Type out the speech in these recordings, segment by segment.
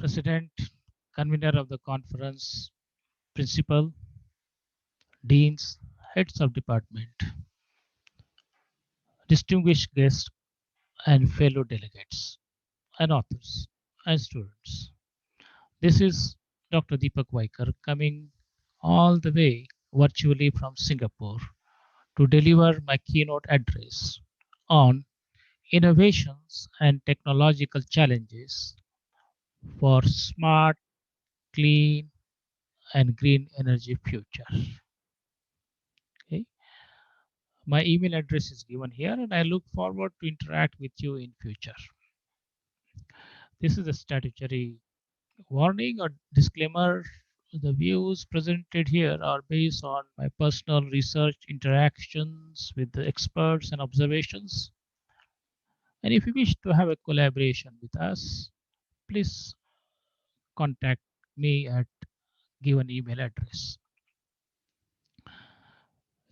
President, convener of the conference, principal, deans, heads of department, distinguished guests, and fellow delegates, and authors, and students. This is Dr. Deepak Vaikar coming all the way virtually from Singapore to deliver my keynote address on innovations and technological challenges for smart, clean, and green energy future. Okay. My email address is given here and I look forward to interact with you in future. This is a statutory warning or disclaimer. The views presented here are based on my personal research, interactions with the experts, and observations. And if you wish to have a collaboration with us, please contact me at given email address.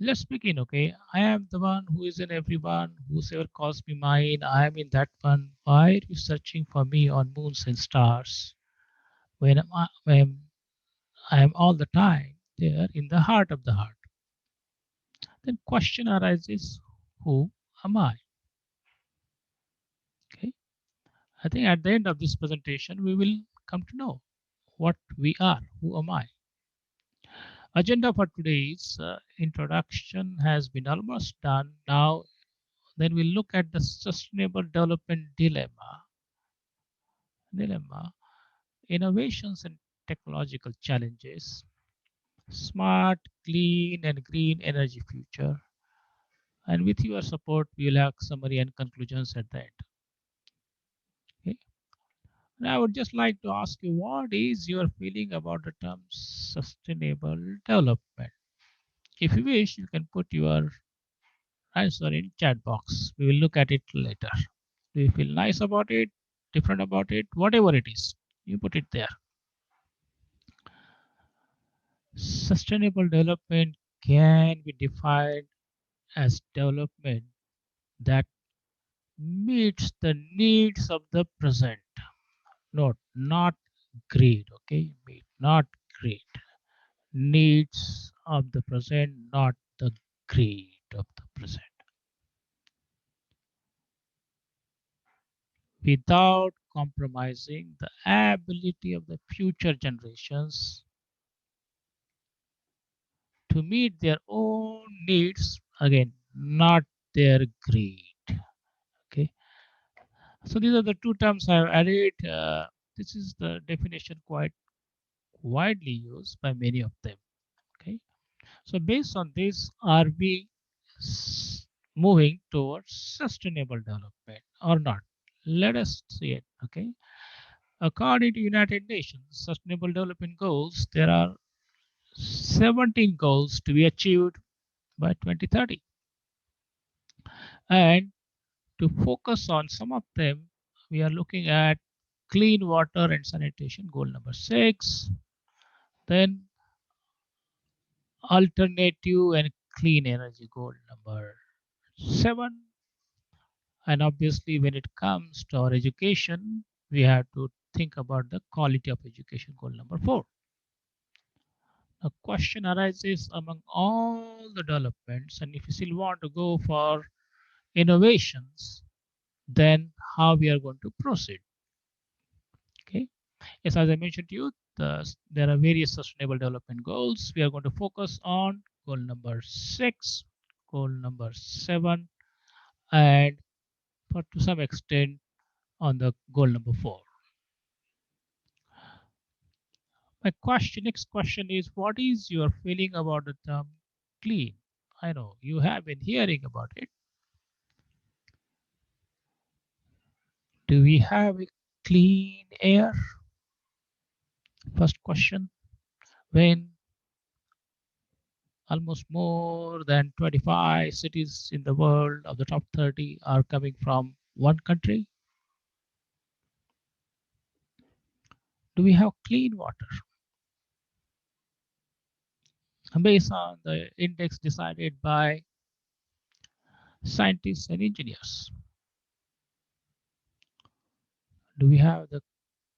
Let's begin, okay? I am the one who is in everyone, whosoever calls me mine, I am in that one. Why are you searching for me on moons and stars when I am all the time there in the heart of the heart? Then question arises, who am I? Okay. I think at the end of this presentation, we will come to know what we are. Who am I? Agenda for today's introduction has been almost done. Now, then we'll look at the sustainable development dilemma, innovations and technological challenges, smart, clean, and green energy future. And with your support, we'll have summary and conclusions at the end. Okay. And I would just like to ask you, what is your feeling about the term sustainable development? If you wish, you can put your answer in chat box. We will look at it later. Do you feel nice about it, different about it, whatever it is? You put it there. Sustainable development can be defined as development that meets the needs of the present. Not greed, okay? Not greed. Needs of the present, not the greed of the present. Without compromising the ability of the future generations to meet their own needs, again, not their greed. Okay. So these are the two terms I have added. This is the definition quite widely used by many of them. Okay. So based on this, are we moving towards sustainable development or not? Let us see it. Okay. According to United Nations Sustainable Development Goals, there are 17 goals to be achieved by 2030. And to focus on some of them, we are looking at clean water and sanitation, goal number 6, then alternative and clean energy, goal number 7. And obviously, when it comes to our education, we have to think about the quality of education, goal number 4. A question arises among all the developments, and if you still want to go for innovations, then how we are going to proceed. Okay. Yes, as I mentioned to you, there are various sustainable development goals. We are going to focus on goal number 6, goal number 7, and for to some extent on the goal number 4. Next question is, what is your feeling about the term clean? I know you have been hearing about it. Do we have a clean air? First question. When almost more than 25 cities in the world of the top 30 are coming from one country, do we have clean water? Based on the index decided by scientists and engineers, do we have the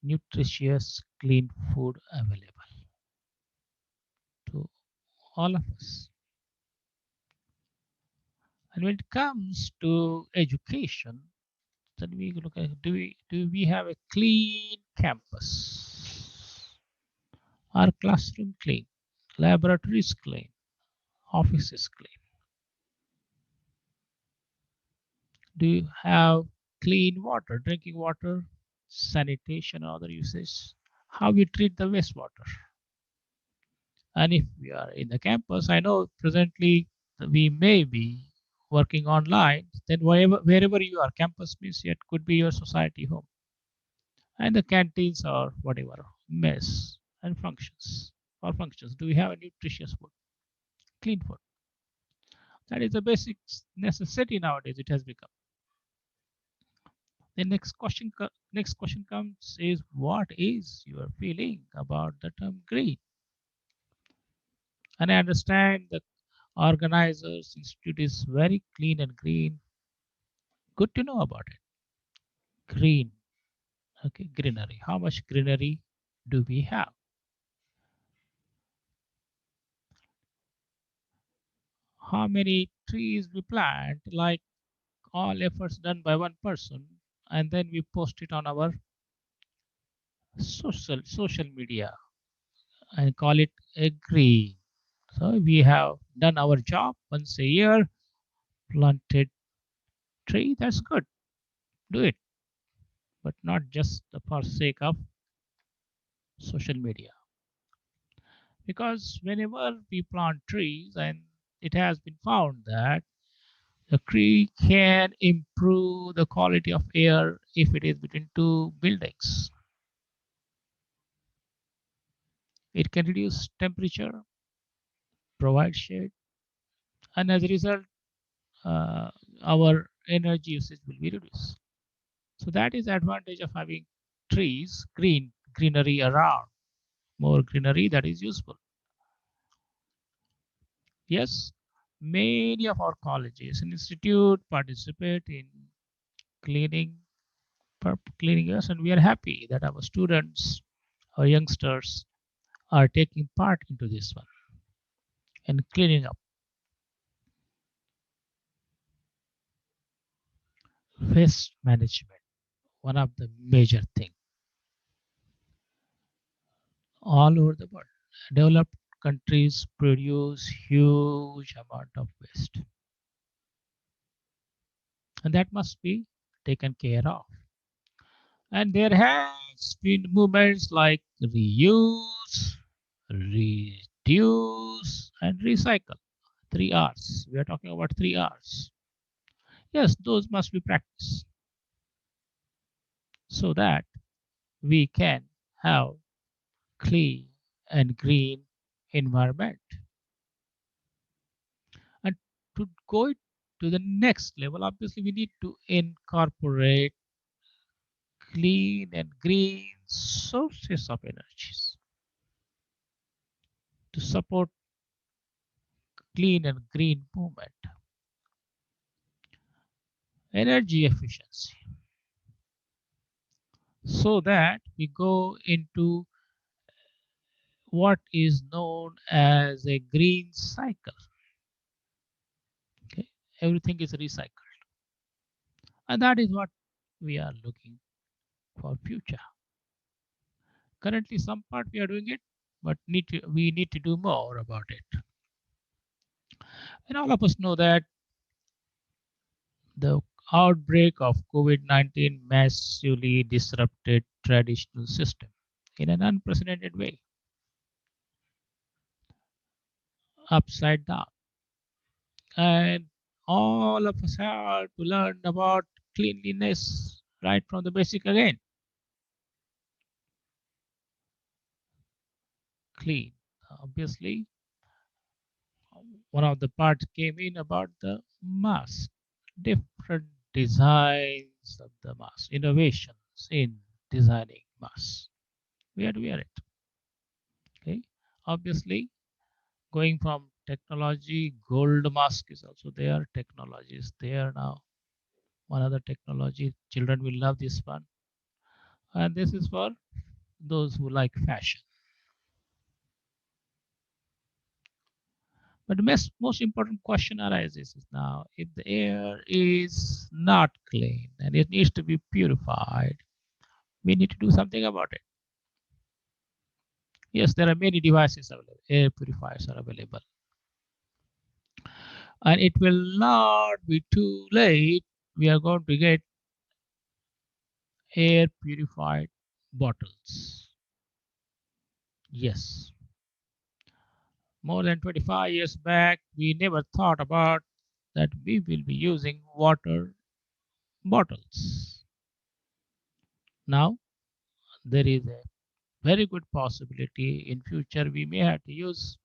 nutritious, clean food available to all of us. And when it comes to education, then we look at do we have a clean campus? Are classroom clean? Laboratories clean? Offices clean? Do you have clean water, drinking water, sanitation, or other uses? How we treat the wastewater? And if we are in the campus, I know presently we may be working online, then wherever you are, campus means it could be your society home. And the canteens or whatever, mess and functions or functions. Do we have a nutritious food, clean food? That is the basic necessity nowadays. It has become. The next question comes is what is your feeling about the term green? And I understand the organizers institute is very clean and green. Good to know about it. Green, okay, greenery. How much greenery do we have? How many trees we plant? Like all efforts done by one person, and then we post it on our social media and call it a green. So we have done our job once a year, planted tree. That's good. Do it, but not just for sake of social media. Because whenever we plant trees, and it has been found that the tree can improve the quality of air if it is between two buildings. It can reduce temperature, provide shade, and as a result, uh, our energy usage will be reduced. So that is the advantage of having trees, greenery around. More greenery that is useful. Yes, many of our colleges and institute participate in cleaning cleaning us, and we are happy that our students, our youngsters, are taking part into this one and cleaning up. Waste management, one of the major thing all over the world. Developed countries produce huge amount of waste, and that must be taken care of. And there has been movements like reuse, reduce, and recycle. Three R's. We are talking about three R's. Yes, those must be practiced so that we can have clean and green environment. And to go to the next level, obviously we need to incorporate clean and green sources of energies to support clean and green movement. Energy efficiency, so that we go into what is known as a green cycle. Okay, everything is recycled, and that is what we are looking for future. Currently, some part we are doing it, but we need to do more about it. And all of us know that the outbreak of COVID-19 massively disrupted traditional system in an unprecedented way, upside down. And all of us have to learn about cleanliness right from the basic again. Clean. Obviously, one of the parts came in about the mask, different designs of the mask, innovations in designing masks. We had to wear it. Okay. Obviously, going from technology, gold mask is also there. Technology is there now. One other technology, children will love this one. And this is for those who like fashion. But the most important question arises is now if the air is not clean and it needs to be purified, we need to do something about it. Yes, there are many devices available, air purifiers are available. And it will not be too late. We are going to get air purified bottles. Yes, more than 25 years back, we never thought about that we will be using water bottles. Now, there is a very good possibility in future we may have to use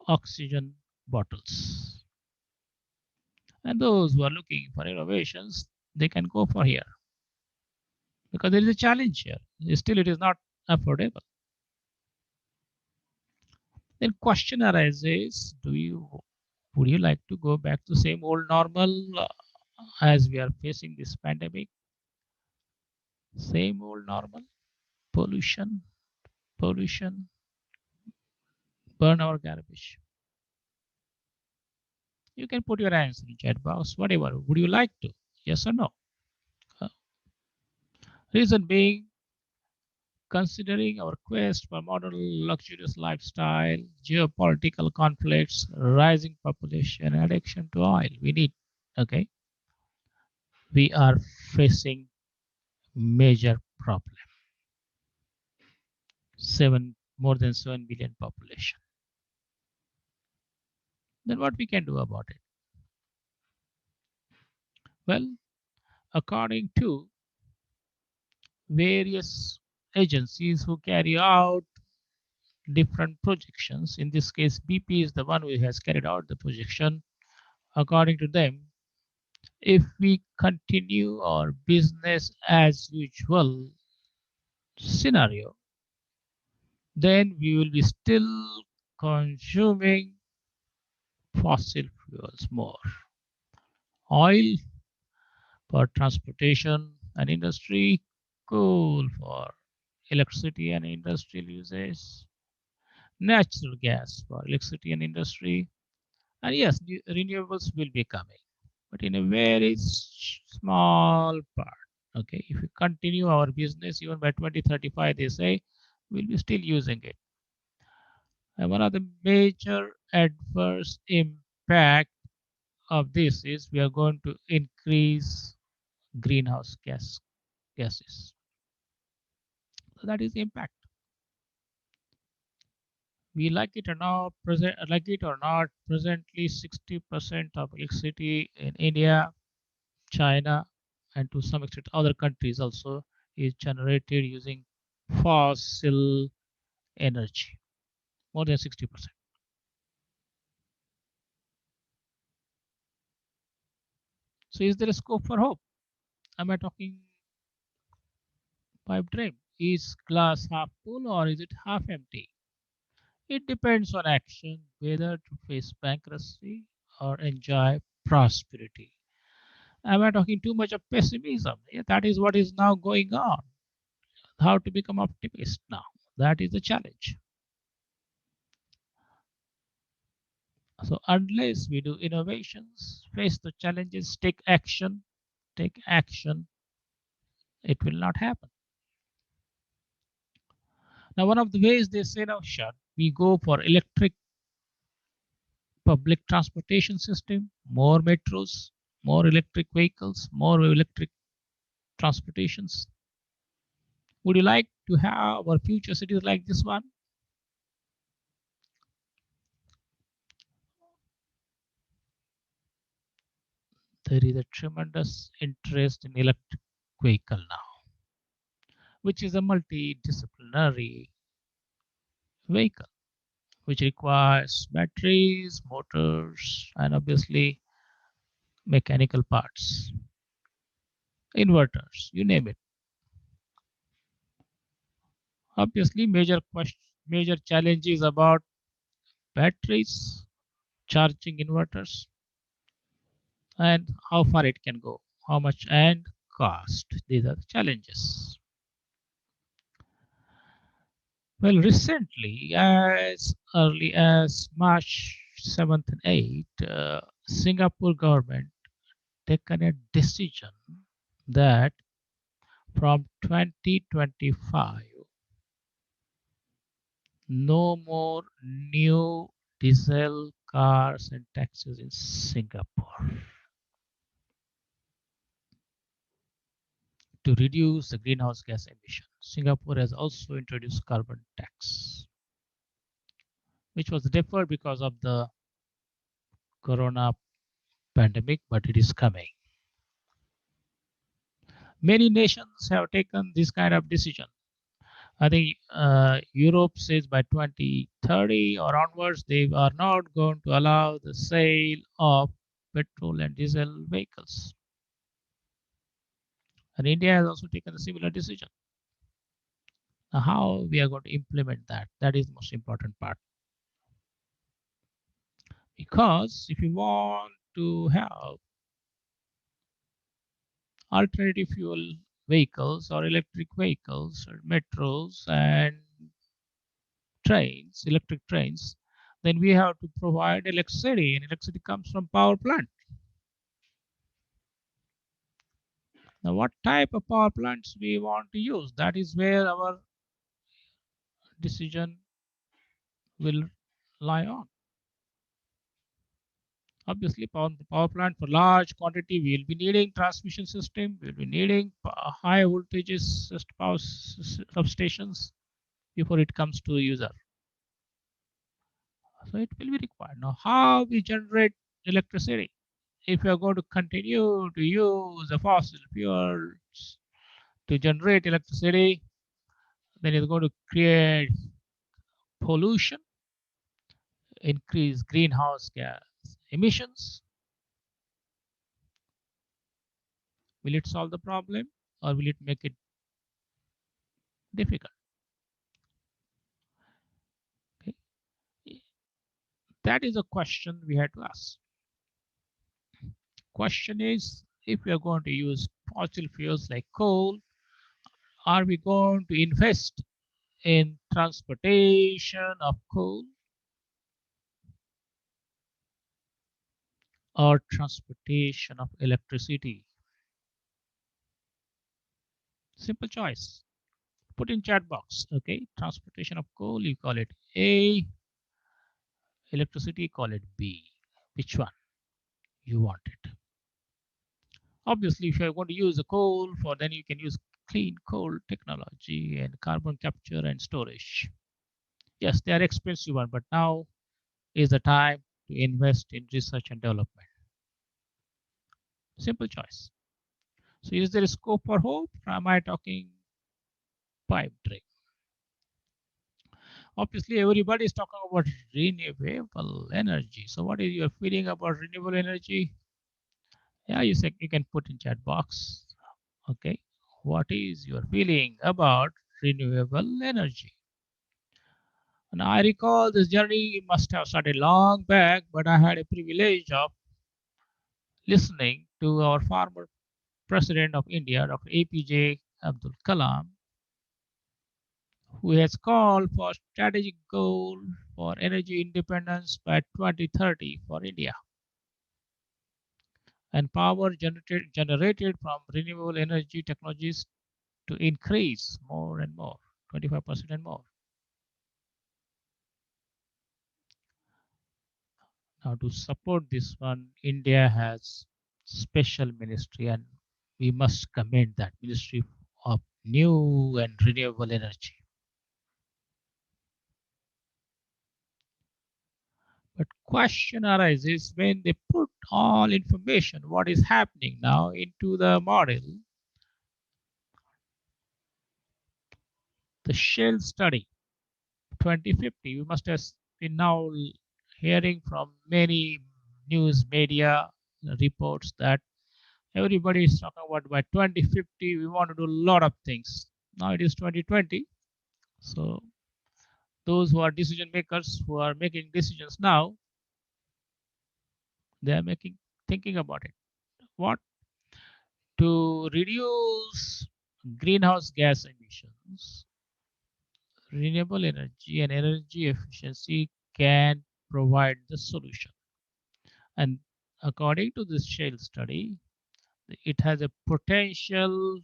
oxygen bottles. And those who are looking for innovations, they can go for here because there is a challenge here. Still, it is not affordable. Then question arises: Do you would you like to go back to same old normal as we are facing this pandemic? Same old normal, pollution, pollution, burn our garbage. You can put your answer in chat box, whatever. Would you like to? Yes or no? Uh, Reason being, considering our quest for modern luxurious lifestyle, geopolitical conflicts, rising population, addiction to oil, we need, okay, we are facing major problem. More than 7 billion population. Then what we can do about it? Well, according to various agencies who carry out different projections, in this case, BP is the one who has carried out the projection. According to them, if we continue our business as usual scenario, then we will be still consuming fossil fuels more. Oil for transportation and industry, coal for electricity and industrial uses, natural gas for electricity and industry, and yes, renewables will be coming, but in a very small part. Okay, if we continue our business even by 2035, they say we'll be still using it. And one of the major adverse impact of this is we are going to increase greenhouse gases. So that is the impact. We like it or not, presently 60% of electricity in India, China, and to some extent other countries also is generated using fossil energy, more than 60%. So is there a scope for hope? Am I talking pipe dream? Is glass half full or is it half empty? It depends on action, whether to face bankruptcy or enjoy prosperity. Am I talking too much of pessimism? Yeah, that is what is now going on. How to become optimist now? That is the challenge. So unless we do innovations, face the challenges, take action, it will not happen. Now, one of the ways they say now, Shad, we go for electric public transportation system, more metros, more electric vehicles, more electric transportations. Would you like to have our future cities like this one? There is a tremendous interest in electric vehicle now, which is a multidisciplinary vehicle, which requires batteries, motors, and obviously mechanical parts, inverters, you name it. Obviously, major challenges about batteries, charging inverters, and how far it can go, how much, and cost. These are the challenges. Well, recently, as early as March 7th and 8th, Singapore government taken a decision that from 2025, no more new diesel cars and taxis in Singapore to reduce the greenhouse gas emission. Singapore has also introduced carbon tax, which was deferred because of the corona pandemic, but it is coming. Many nations have taken this kind of decision. I think Europe says by 2030 or onwards, they are not going to allow the sale of petrol and diesel vehicles. And India has also taken a similar decision. Now, how we are going to implement that? That is the most important part. Because if you want to have alternative fuel vehicles or electric vehicles or metros and trains, electric trains, then we have to provide electricity, and electricity comes from power plant. Now, what type of power plants we want to use? That is where our decision will lie on. Obviously, power plant for large quantity, we will be needing transmission system, we will be needing high voltages power substations before it comes to the user. So it will be required. Now, how we generate electricity? If you are going to continue to use the fossil fuels to generate electricity, then it's going to create pollution, increase greenhouse gas emissions. Will it solve the problem or will it make it difficult? Okay. That is a question we had to ask. Question is, if we are going to use fossil fuels like coal, are we going to invest in transportation of coal or transportation of electricity? Simple choice. Put in chat box. Okay, transportation of coal, you call it A, electricity, call it B. Which one you want it? Obviously, if you're going to use a coal for, then you can use clean coal technology and carbon capture and storage. Yes, they are expensive one, but now is the time to invest in research and development. Simple choice. So is there a scope for hope? Or am I talking pipe dream? Obviously, everybody is talking about renewable energy. So what is your feeling about renewable energy? Yeah, you can put in chat box. Okay, what is your feeling about renewable energy? And I recall this journey must have started long back, but I had a privilege of listening to our former President of India, Dr. APJ Abdul Kalam, who has called for strategic goal for energy independence by 2030 for India, and power generated from renewable energy technologies to increase more and more, 25% and more. Now, to support this one, India has special ministry, and we must commend that Ministry of New and Renewable Energy. But question arises when they put all information, what is happening now, into the model, the Shell study 2050. We must have been now hearing from many news media reports that everybody is talking about by 2050 we want to do a lot of things. Now it is 2020. So those who are decision makers who are making decisions now, they are making thinking about it. What To reduce greenhouse gas emissions, renewable energy and energy efficiency can provide the solution. And according to this Shale study, it has a potential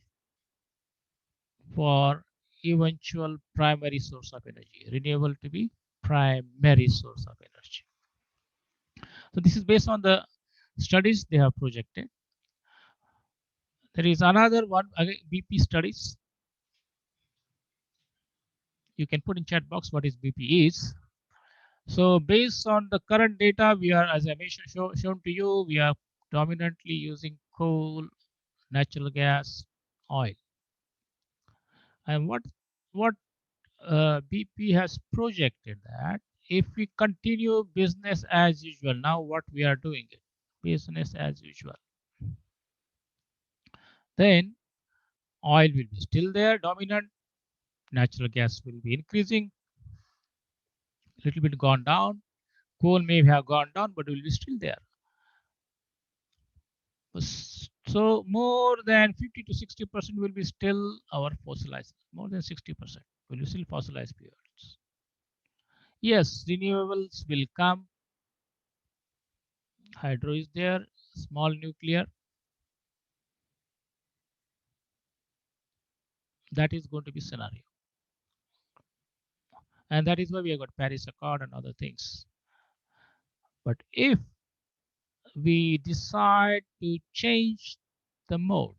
for eventual primary source of energy, renewable to be primary source of energy. So this is based on the studies they have projected. There is another one, again, BP studies. You can put in chat box what is BP is. So based on the current data, we are, as I mentioned, shown to you, we are dominantly using coal, natural gas, oil. And what BP has projected that if we continue business as usual, now what we are doing it, business as usual, then oil will be still there, dominant, natural gas will be increasing, little bit gone down, coal may have gone down, but will be still there. So more than 50 to 60% will be still our fossilized, more than 60% will be still fossilized fuels. Yes, renewables will come, hydro is there, small nuclear, that is going to be scenario. And that is why we have got Paris Accord and other things. But if we decide to change the mode,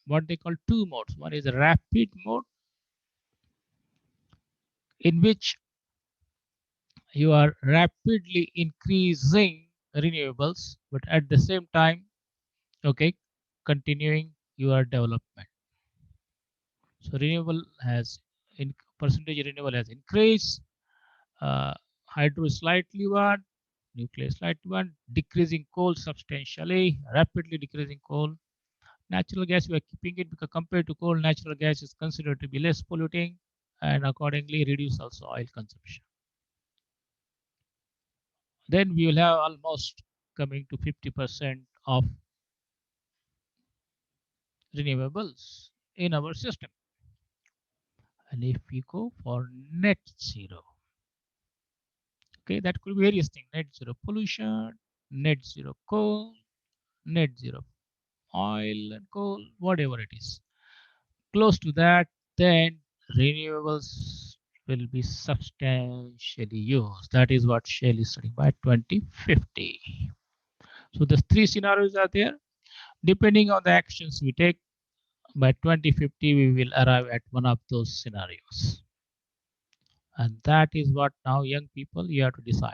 what they call two modes, one is a rapid mode in which you are rapidly increasing renewables, but at the same time, okay, continuing your development. So renewable has in percentage renewable has increased, uh, hydro slightly one, nuclear slightly one, decreasing coal substantially, rapidly decreasing coal. Natural gas we are keeping it because compared to coal, natural gas is considered to be less polluting and accordingly reduce also oil consumption. Then we will have almost coming to 50% of renewables in our system. And if we go for net zero, okay, that could be various things, net zero pollution, net zero coal, net zero oil and coal, whatever it is. Close to that, then renewables will be substantially used. That is what Shell is studying by 2050. So the three scenarios are there. Depending on the actions we take, by 2050 we will arrive at one of those scenarios. And that is what now young people you have to decide.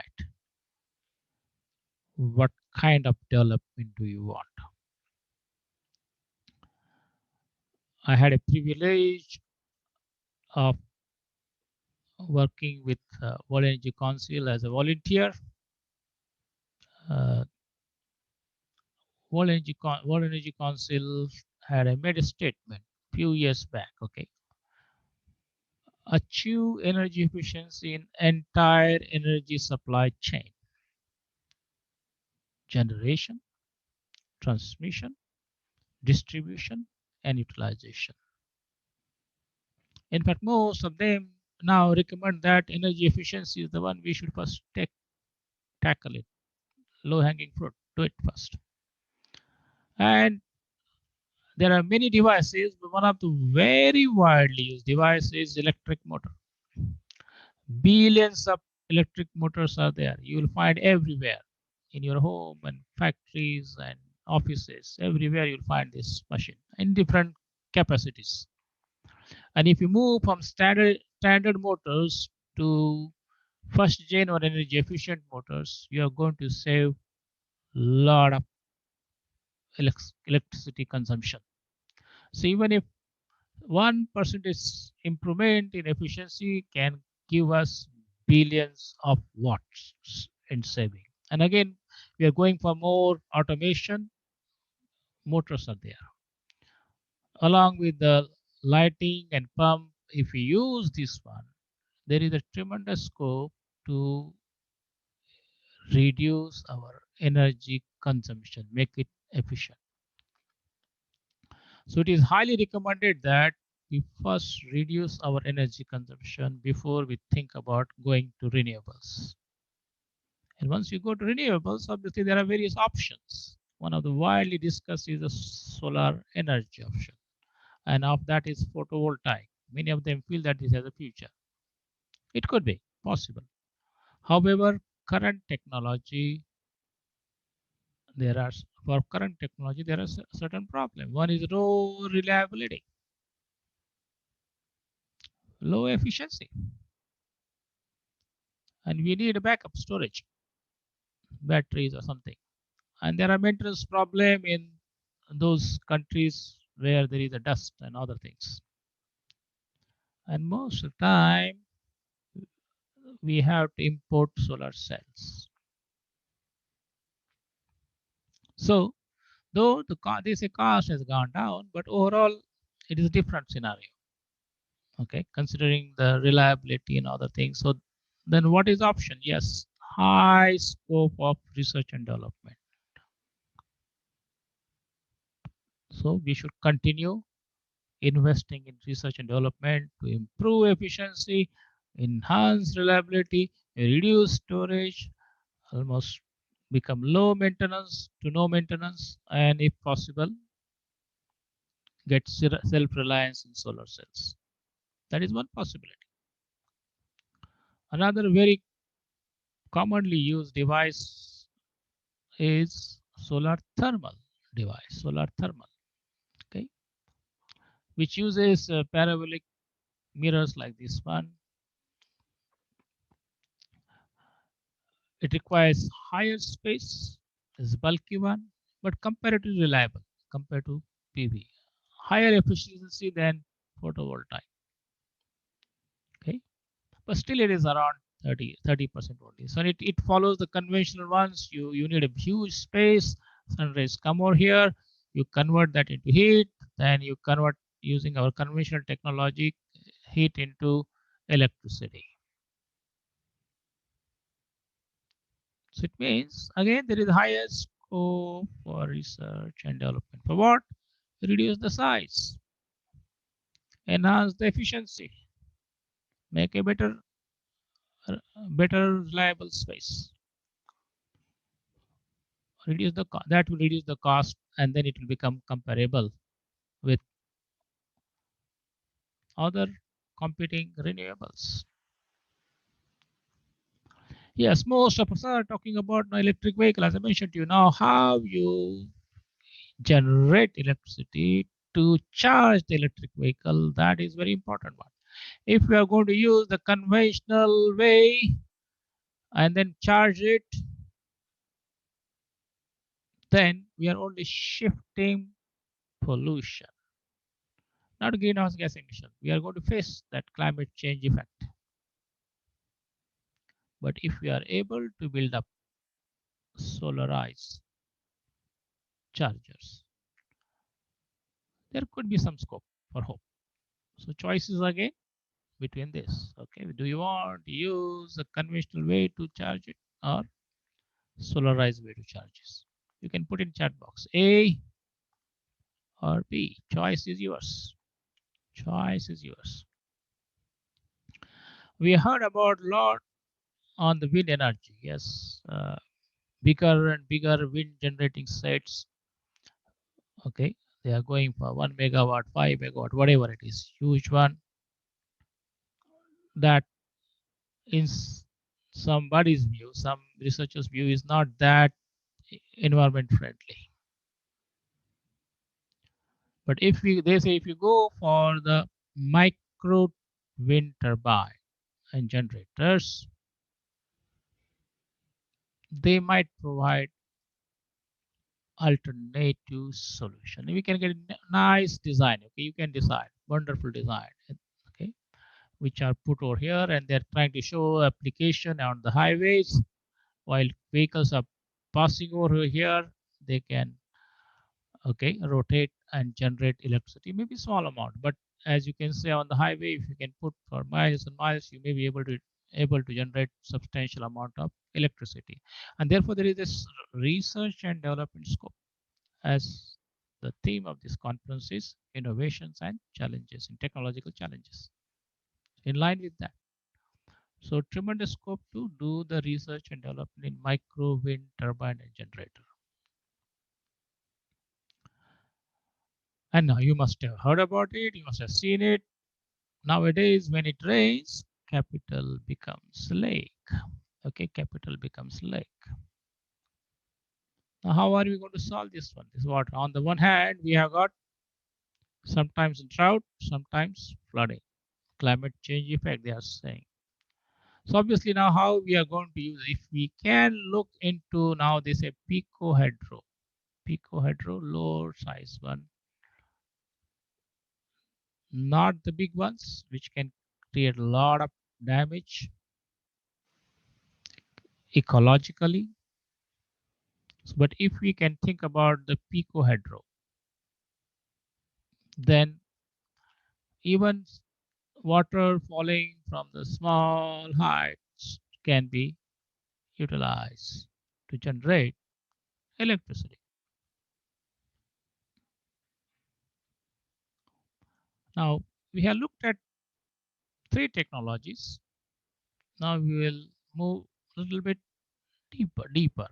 What kind of development do you want? I had a privilege of working with World Energy Council as a volunteer. Uh, World Energy Council had made a statement few years back. Okay, achieve energy efficiency in entire energy supply chain, generation, transmission, distribution, and utilization. In fact, most of them now recommend that energy efficiency is the one we should first tackle it. Low hanging fruit, do it first. And there are many devices, but one of the very widely used devices is electric motor. Billions of electric motors are there. You will find everywhere in your home and factories and offices. Everywhere you'll find this machine in different capacities. And if you move from standard motors to first gen or energy efficient motors, you are going to save a lot of electricity consumption. So even if 1% improvement in efficiency can give us billions of watts in saving. And again, we are going for more automation. Motors are there. Along with the lighting and pump, if we use this one, there is a tremendous scope to reduce our energy consumption, make it efficient. So it is highly recommended that we first reduce our energy consumption before we think about going to renewables. And once you go to renewables, obviously there are various options. One of the widely discussed is the solar energy option, and of that is photovoltaic. Many of them feel that this has a future. It could be possible. However, current technology, there are for current technology there are certain problems. One is low reliability, low efficiency, and we need a backup storage, batteries or something. And there are maintenance problem in those countries where there is a dust and other things. And most of the time we have to import solar cells. So though they say cost has gone down, but overall it is a different scenario. Okay, considering the reliability and other things. So then what is option? Yes, high scope of research and development. So we should continue investing in research and development to improve efficiency, enhance reliability, reduce storage, almost become low maintenance to no maintenance, and if possible, get self-reliance in solar cells. That is one possibility. Another very commonly used device is solar thermal device, solar thermal, okay, which uses parabolic mirrors like this one. It requires higher space, is bulky one, but comparatively reliable compared to PV. Higher efficiency than photovoltaic. Okay, but still it is around 30% only. So it follows the conventional ones. You need a huge space. Sun rays come over here. You convert that into heat. Then you convert using our conventional technology heat into electricity. So it means again there is higher scope for research and development. For what? Reduce the size, enhance the efficiency, make a better reliable space. Reduce the that will reduce the cost, and then it will become comparable with other competing renewables. Yes, most of us are talking about electric vehicle. As I mentioned to you now, how you generate electricity to charge the electric vehicle, that is very important one. If we are going to use the conventional way and then charge it, then we are only shifting pollution, not greenhouse gas emission. We are going to face that climate change effect. But if we are able to build up solarized chargers, there could be some scope for hope. So choices again between this. Okay, do you want to use a conventional way to charge it or solarized way to charge it? You can put in chat box A or B. Choice is yours. Choice is yours. We heard about a lot on the wind energy. Yes, bigger and bigger wind generating sets. Okay, they are going for 1 megawatt, 5 megawatt, whatever it is, huge one. That in somebody's view, some researchers' view, is not that environment friendly. But if we, they say, if you go for the micro wind turbine and generators, they might provide alternative solution. We can get a nice design. Okay, you can decide wonderful design. Okay, which are put over here, and they're trying to show application on the highways while vehicles are passing over here. They can, okay, rotate and generate electricity, maybe small amount, but as you can see on the highway, if you can put for miles and miles, you may be able to generate substantial amount of electricity. And therefore there is this research and development scope, as The theme of this conference is innovations and challenges in technological challenges. In line with that, so tremendous scope to do the research and development in micro wind turbine and generator. And now you must have heard about it, you must have seen it. Nowadays, when it rains, capital becomes lake. Okay, capital becomes lake. Now, how are we going to solve this one? This water. On the one hand, we have got sometimes drought, sometimes flooding, climate change effect, they are saying. So obviously now how we are going to use, if we can look into now this a pico hydro, low size one, not the big ones, which can create a lot of damage ecologically. But if we can think about the pico hydro, then even water falling from the small heights can be utilized to generate electricity. Now, we have looked at three technologies. Now we will move a little bit deeper.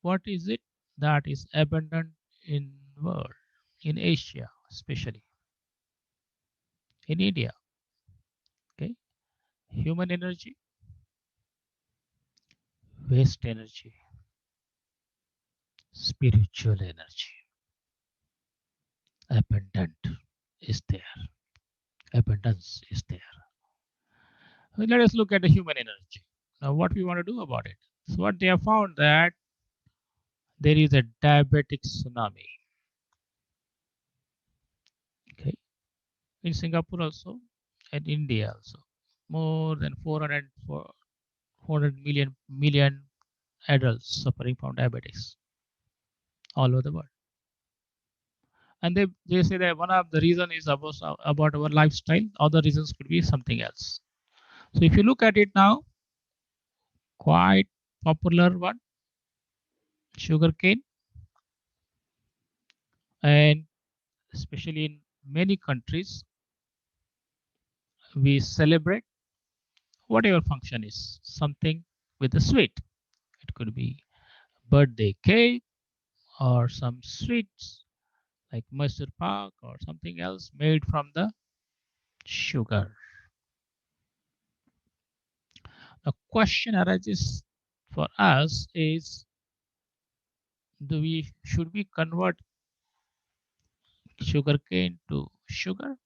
What is it that is abundant in world, in Asia, especially in India? Okay, human energy, waste energy, spiritual energy, abundant is there, abundance is there. Let us look at the human energy. Now, what we want to do about it? So, what they have found that there is a diabetic tsunami. Okay, in Singapore also, and India also, more than 400 million adults suffering from diabetes all over the world. And they say that one of the reason is about our lifestyle. Other reasons could be something else. So if you look at it now, quite popular one, sugarcane, and especially in many countries, we celebrate whatever function is something with a sweet. It could be birthday cake or some sweets like Mysore pak or something else made from the sugar. The question arises for us is, do we should we convert sugarcane to sugar,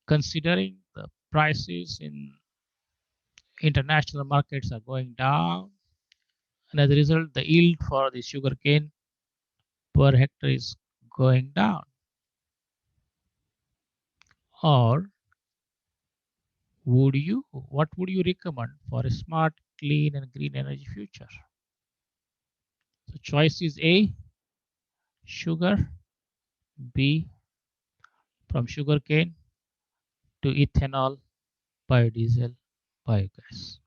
considering the prices in international markets are going down, and as a result the yield for the sugarcane per hectare is going down? Or what would you recommend for a smart, clean and green energy future? So choice is A, sugar; B, from sugarcane to ethanol, biodiesel, biogas.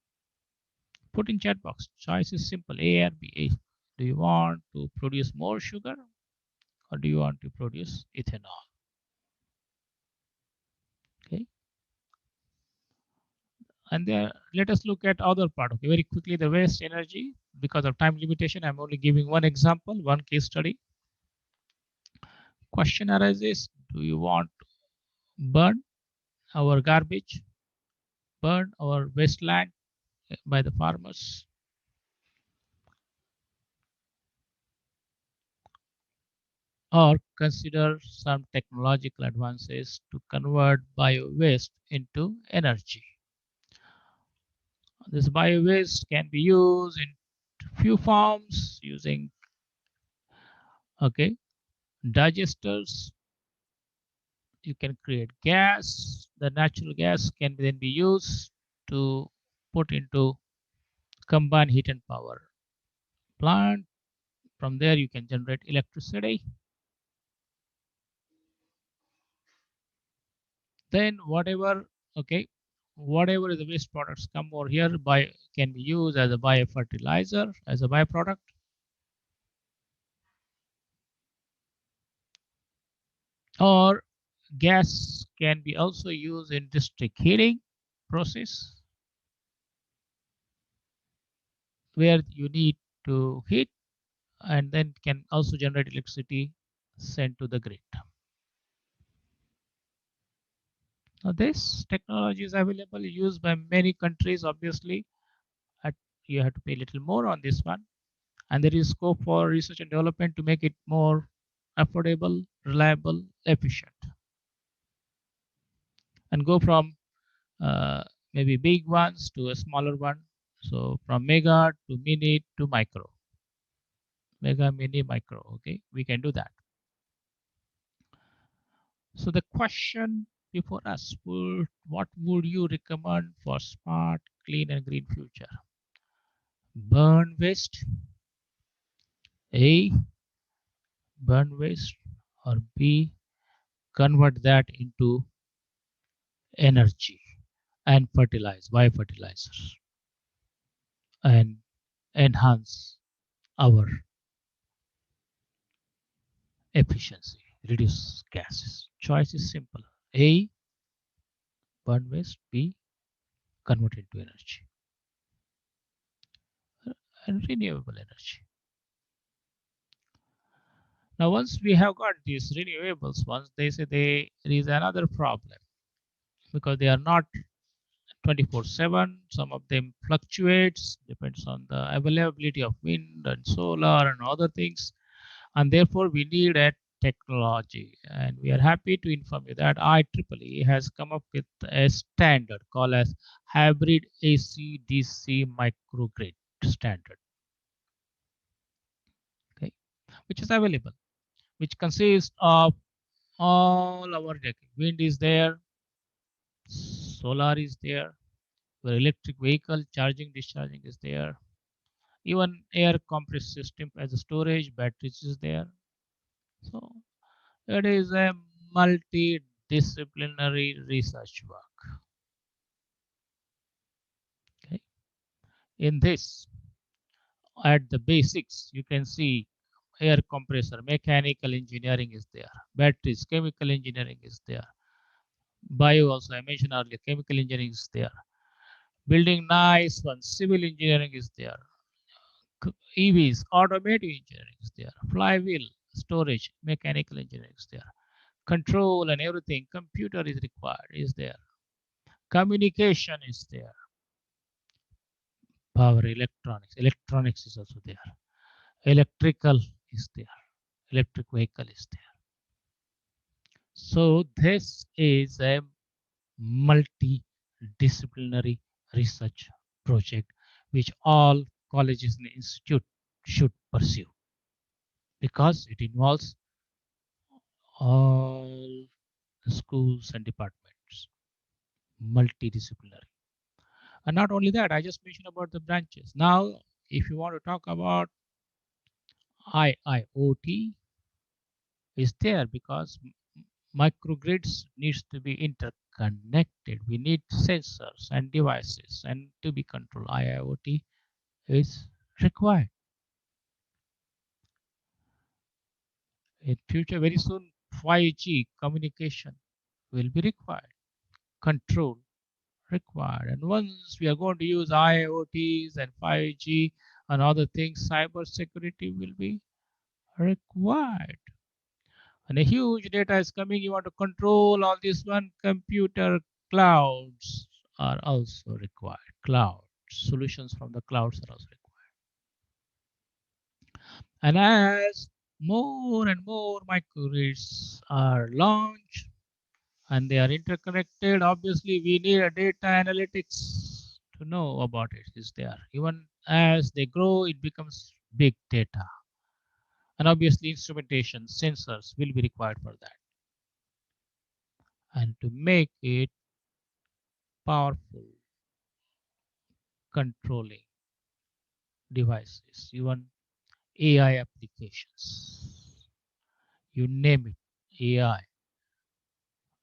Put in chat box. Choice is simple, A or B. A. Do you want to produce more sugar or do you want to produce ethanol? Okay. And there, let us look at other part. Okay, very quickly, the waste energy. Because of time limitation, I'm only giving one example, one case study. Question arises: do you want to burn our garbage, burn our wasteland by the farmers, or consider some technological advances to convert bio waste into energy? This bio waste can be used in few forms using, okay, digesters. You can create gas. The natural gas can then be used to put into combined heat and power plant. From there you can generate electricity. Then whatever, okay, whatever the waste products come over here by can be used as a biofertilizer, as a byproduct. Or gas can be also used in district heating process where you need to heat and then can also generate electricity sent to the grid. Now this technology is available, used by many countries obviously. At, you have to pay a little more on this one, and there is scope for research and development to make it more affordable, reliable, efficient, and go from uh, maybe big ones to a smaller one. So from mega to mini to micro, mega, mini, micro. Okay, we can do that. So the question before us would, what would you recommend for smart, clean, and green future? Burn waste, A, burn waste, or B, convert that into energy and fertilize, biofertilizers, and enhance our efficiency, reduce gases. Choice is simple. A, burn waste, B, convert into energy and renewable energy. Now, once we have got these renewables ones, they say there is another problem because they are not 24/7. Some of them fluctuates, depends on the availability of wind and solar and other things. And therefore, we need a technology. And we are happy to inform you that IEEE has come up with a standard called as hybrid AC/DC microgrid standard, okay, which is available, which consists of all our wind is there, solar is there, where electric vehicle charging discharging is there, even air compressed system as a storage, batteries is there. So it is a multidisciplinary research work. Okay. In this, at the basics, you can see air compressor, mechanical engineering is there, batteries, chemical engineering is there, bio also I mentioned earlier, chemical engineering is there, building nice one, civil engineering is there, EVs, automotive engineering is there, flywheel, storage, mechanical engineering is there, control and everything, computer is required, is there, communication is there, power electronics, electronics is also there, electrical is there, electric vehicle is there. So this is a multidisciplinary research project which all colleges and institute should pursue because it involves all the schools and departments, multidisciplinary. And not only that, I just mentioned about the branches. Now, if you want to talk about IIoT, is there because microgrids needs to be interconnected. We need sensors and devices and to be controlled. IIoT is required. In future, very soon, 5G communication will be required. Control required. And once we are going to use IoTs and 5G and other things, cyber security will be required. And a huge data is coming. You want to control all this one. Computer clouds are also required. Cloud solutions from the clouds are also required. And as more and more microgrids are launched and they are interconnected, obviously we need a data analytics to know about it. Is there? Even as they grow, it becomes big data. And obviously instrumentation, sensors will be required for that. And to make it powerful controlling devices, even AI applications, you name it, AI,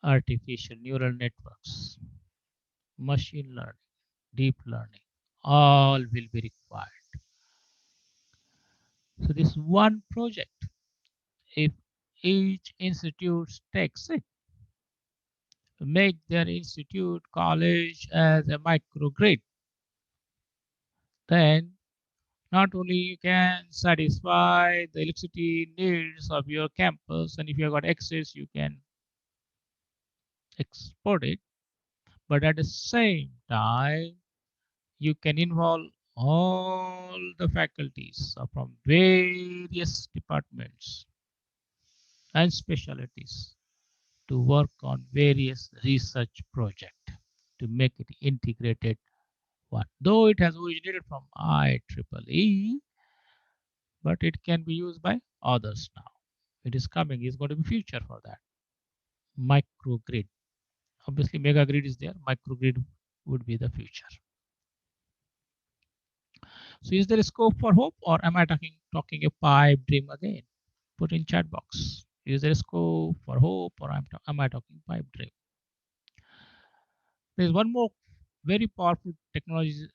artificial neural networks, machine learning, deep learning, all will be required. So this one project, if each institute takes it, make their institute college as a microgrid. Then not only you can satisfy the electricity needs of your campus, and if you have got excess, you can export it, but at the same time, you can involve all the faculties from various departments and specialties to work on various research projects to make it integrated one. Though it has originated from IEEE, but it can be used by others now. It is coming, is going to be future for that. Microgrid. Obviously, mega grid is there. Microgrid would be the future. So is there a scope for hope, or am I talking a pipe dream again? Put in chat box. Is there a scope for hope, or am I talking pipe dream? There's one more very powerful technology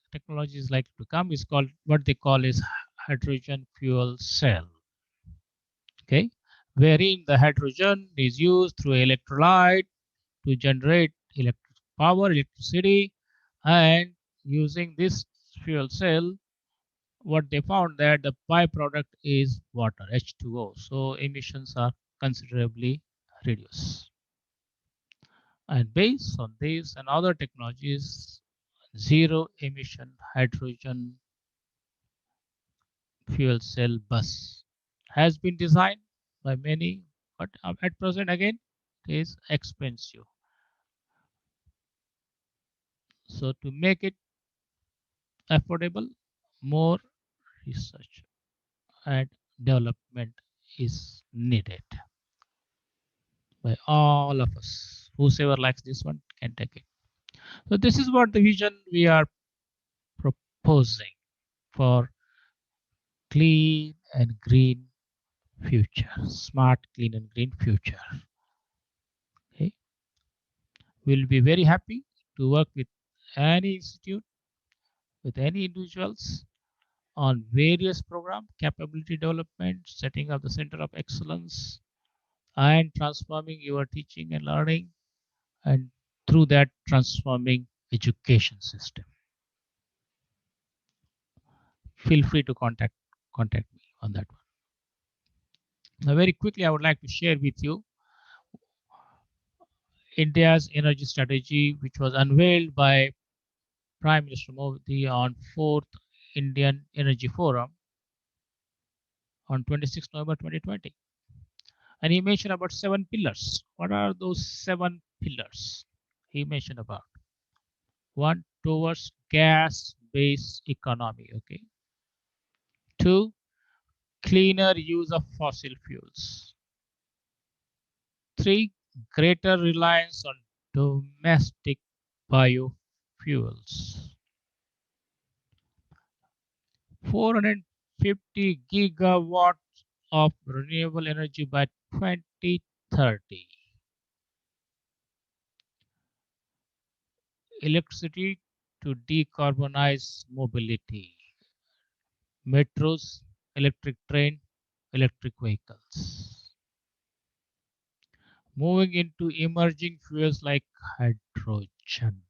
is likely to come. Is called what they call is hydrogen fuel cell. Okay, wherein the hydrogen is used through electrolyte to generate electricity, and using this fuel cell, what they found that the byproduct is water, H2O. So emissions are considerably reduced. And based on this and other technologies, zero emission hydrogen fuel cell bus has been designed by many, but at present again it is expensive. So to make it affordable, more research and development is needed by all of us. Whosoever likes this one can take it. So this is what the vision we are proposing for clean and green future, smart, clean and green future. Okay. We'll be very happy to work with any institute, with any individuals on various program, capability development, setting up the center of excellence, and transforming your teaching and learning, and through that transforming education system. Feel free to contact me on that one. Now, very quickly, I would like to share with you India's energy strategy, which was unveiled by Prime Minister Modi on 4th Indian Energy Forum on 26 November 2020. And he mentioned about 7 pillars. What are those 7 pillars? He mentioned about one, towards gas-based economy. Okay. Two, cleaner use of fossil fuels. Three, greater reliance on domestic biofuels. 450 gigawatts of renewable energy by 2030. Electricity to decarbonize mobility. Metros, electric train, electric vehicles. Moving into emerging fuels like hydrogen.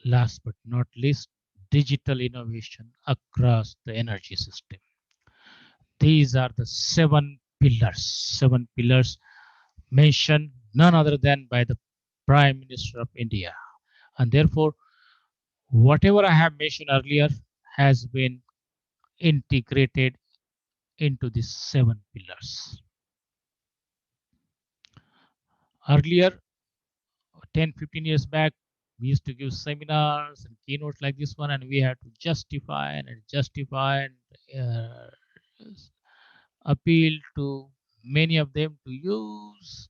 Last but not least, digital innovation across the energy system. These are the 7 pillars mentioned none other than by the Prime Minister of India. And therefore, whatever I have mentioned earlier has been integrated into these 7 pillars. Earlier, 10, 15 years back, we used to give seminars and keynotes like this one, and we had to justify and appeal to many of them to use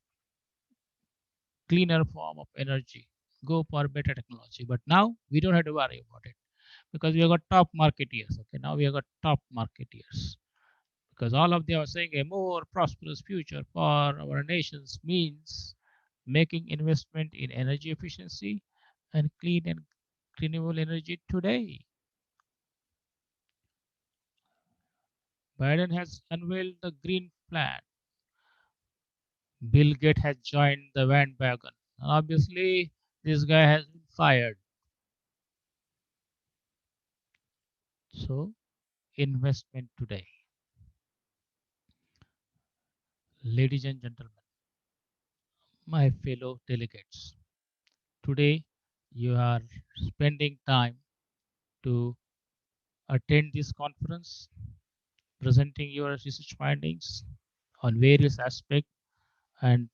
cleaner form of energy, go for better technology. But now we don't have to worry about it because we have got top marketeers. Okay, now we have got top marketeers because all of them are saying a more prosperous future for our nations means making investment in energy efficiency and clean and renewable energy today. Biden has unveiled the green plan. Bill Gates has joined the bandwagon. Obviously, this guy has been fired. So, investment today. Ladies and gentlemen, my fellow delegates, today you are spending time to attend this conference, presenting your research findings on various aspects and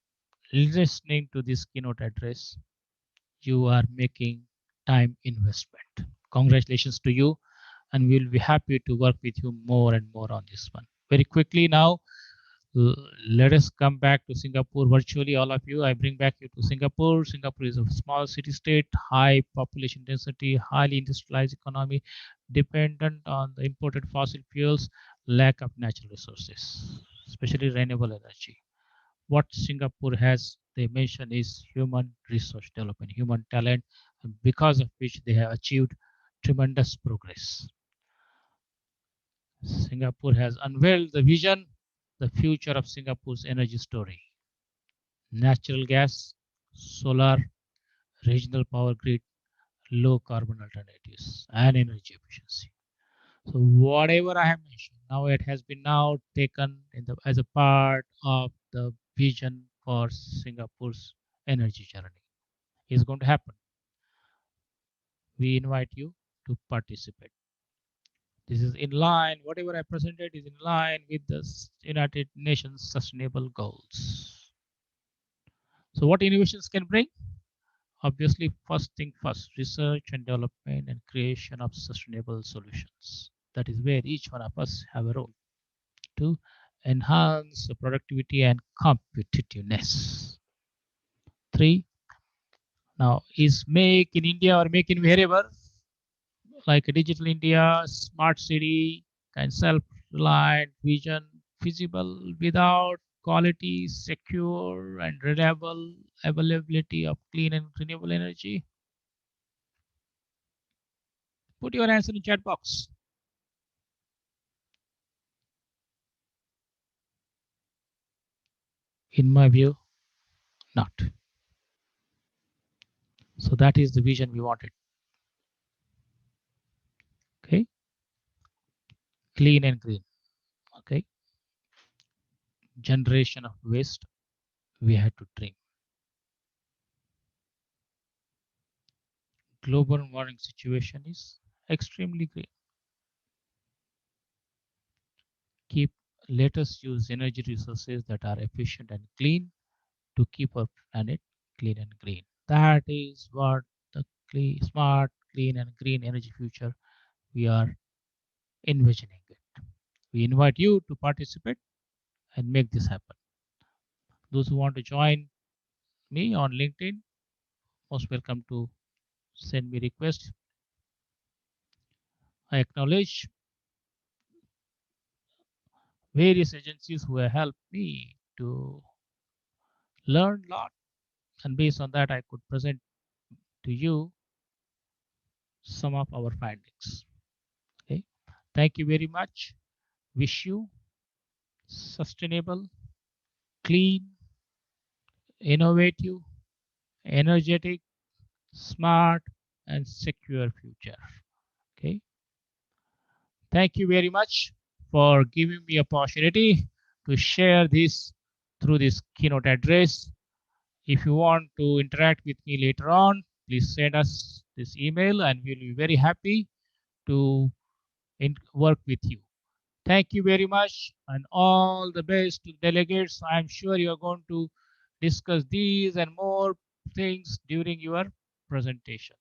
listening to this keynote address. You are making time investment. Congratulations to you, and we'll be happy to work with you more and more on this one. Very quickly now, let us come back to Singapore virtually, all of you. I bring back you to Singapore. Singapore is a small city state, high population density, highly industrialized economy, dependent on the imported fossil fuels, lack of natural resources, especially renewable energy. What Singapore has, they mention, is human resource development, human talent, because of which they have achieved tremendous progress. Singapore has unveiled the vision, the future of Singapore's energy story. Natural gas, solar, regional power grid, low carbon alternatives, and energy efficiency. So whatever I have mentioned, now it has been now taken as a part of the vision for Singapore's energy journey. Is going to happen. We invite you to participate. This is in line, whatever I presented is in line with the United Nations Sustainable Goals. So what innovations can bring? Obviously, first thing first, research and development and creation of sustainable solutions. That is where each one of us have a role to enhance the productivity and competitiveness. Three, now is make in India or make in wherever, like a digital India, smart city, and self-reliant vision feasible without quality, secure, and reliable availability of clean and renewable energy? Put your answer in chat box. In my view, not. So that is the vision we wanted. Okay, clean and green. Okay, generation of waste we had to trim. Global warming situation is extremely green. Keep Let us use energy resources that are efficient and clean to keep our planet clean and green. That is what the smart, clean, and green energy future we are envisioning it. We invite you to participate and make this happen. Those who want to join me on LinkedIn, most welcome to send me requests. I acknowledge various agencies who have helped me to learn a lot, and based on that, I could present to you some of our findings. Okay, thank you very much. Wish you sustainable, clean, innovative, energetic, smart, and secure future. Okay. Thank you very much for giving me opportunity to share this through this keynote address. If you want to interact with me later on, please send us this email and we'll be very happy to work with you. Thank you very much and all the best to delegates. I'm sure you're going to discuss these and more things during your presentation.